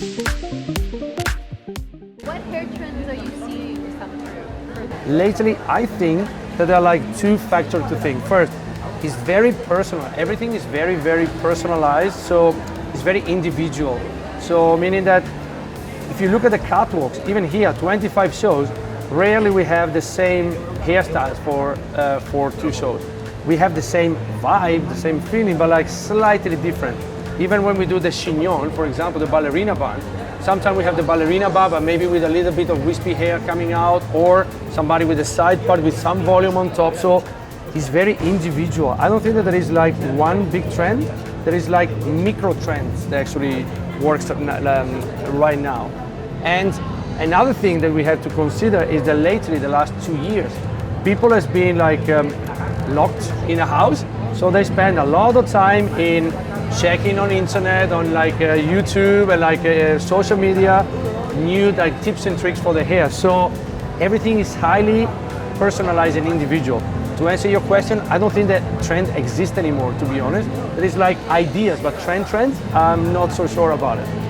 What hair trends are you seeing come through? Lately, I think that there are like two factors to think. First, it's very personal. Everything is very, very personalized, so it's very individual. So meaning that if you look at the catwalks, even here, 25 shows, rarely we have the same hairstyles for 2 shows. We have the same vibe, the same feeling, but like slightly different. Even when we do the chignon, for example, the ballerina bun, sometimes we have the ballerina bun, but maybe with a little bit of wispy hair coming out, or somebody with a side part with some volume on top. So it's very individual. I don't think that there is like one big trend. There is like micro trends that actually works right now. And another thing that we have to consider is that lately, the last 2 years, people has been like locked in a house, so they spend a lot of time in checking on internet, on like YouTube and like social media, new like tips and tricks for the hair. So everything is highly personalized and individual. To answer your question, I don't think that trend exists anymore, to be honest. There is like ideas, but trends, I'm not so sure about it.